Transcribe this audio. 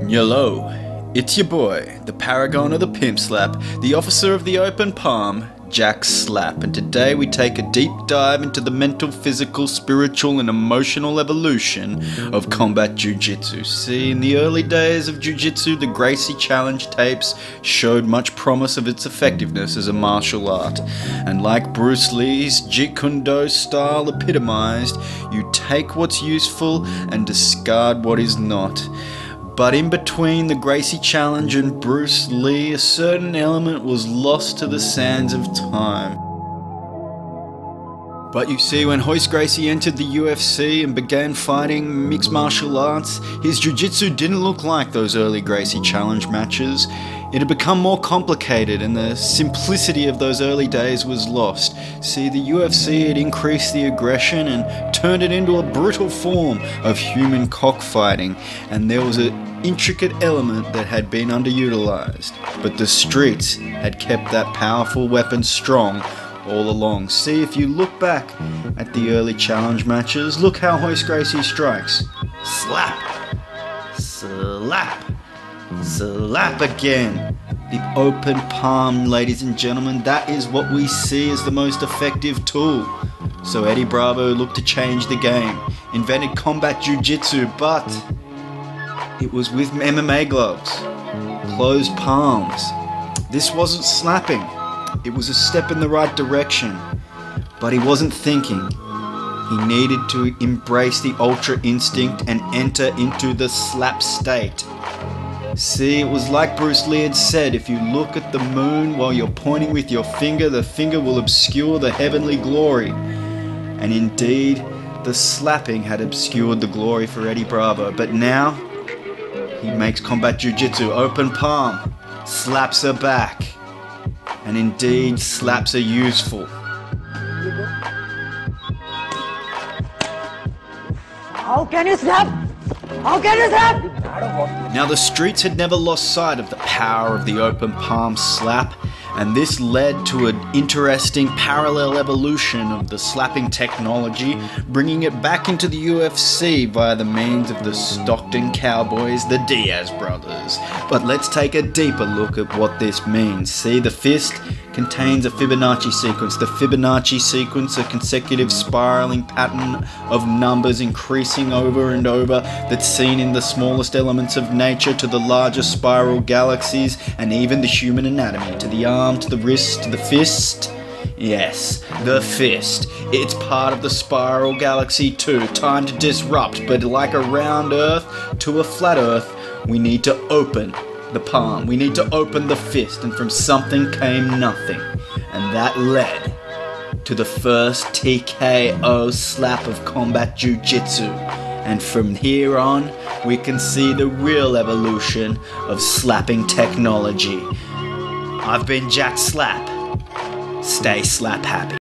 Hello, it's your boy, the paragon of the pimp slap, the officer of the open palm, Jack Slap, and today we take a deep dive into the mental, physical, spiritual, and emotional evolution of combat jiu-jitsu. See, in the early days of jiu-jitsu, the Gracie Challenge tapes showed much promise of its effectiveness as a martial art, and like Bruce Lee's Jeet Kune Do style epitomized, you take what's useful and discard what is not. But in between the Gracie Challenge and Bruce Lee, a certain element was lost to the sands of time. But you see, when Royce Gracie entered the UFC and began fighting mixed martial arts, his jiu-jitsu didn't look like those early Gracie Challenge matches. It had become more complicated and the simplicity of those early days was lost. See, the UFC had increased the aggression and turned it into a brutal form of human cockfighting, and there was an intricate element that had been underutilized. But the streets had kept that powerful weapon strong all along. See, if you look back at the early challenge matches, look how Royce Gracie strikes. Slap! Slap! Slap again! The open palm, ladies and gentlemen, that is what we see as the most effective tool. So Eddie Bravo looked to change the game, invented combat jiu-jitsu, but it was with MMA gloves, closed palms. This wasn't slapping. It was a step in the right direction, but he wasn't thinking. He needed to embrace the ultra instinct and enter into the slap state. See, it was like Bruce Lee had said, if you look at the moon while you're pointing with your finger, the finger will obscure the heavenly glory. And indeed, the slapping had obscured the glory for Eddie Bravo, but now he makes combat jiu-jitsu open palm, slaps are back, and indeed slaps are useful. How can you slap? How can you slap? Now the streets had never lost sight of the power of the open palm slap, and this led to an interesting parallel evolution of the slapping technology, bringing it back into the UFC via the means of the Stockton Cowboys, the Diaz brothers. But let's take a deeper look at what this means. See, the fist contains a Fibonacci sequence. The Fibonacci sequence, a consecutive spiraling pattern of numbers increasing over and over that's seen in the smallest elements of nature to the larger spiral galaxies and even the human anatomy, to the arm, to the wrist, to the fist. Yes, the fist. It's part of the spiral galaxy too. Time to disrupt, but like a round earth to a flat earth, we need to open the palm. We need to open the fist, and from something came nothing. And that led to the first TKO slap of combat jiu-jitsu. And from here on, we can see the real evolution of slapping technology. I've been Jack Slap. Stay slap happy.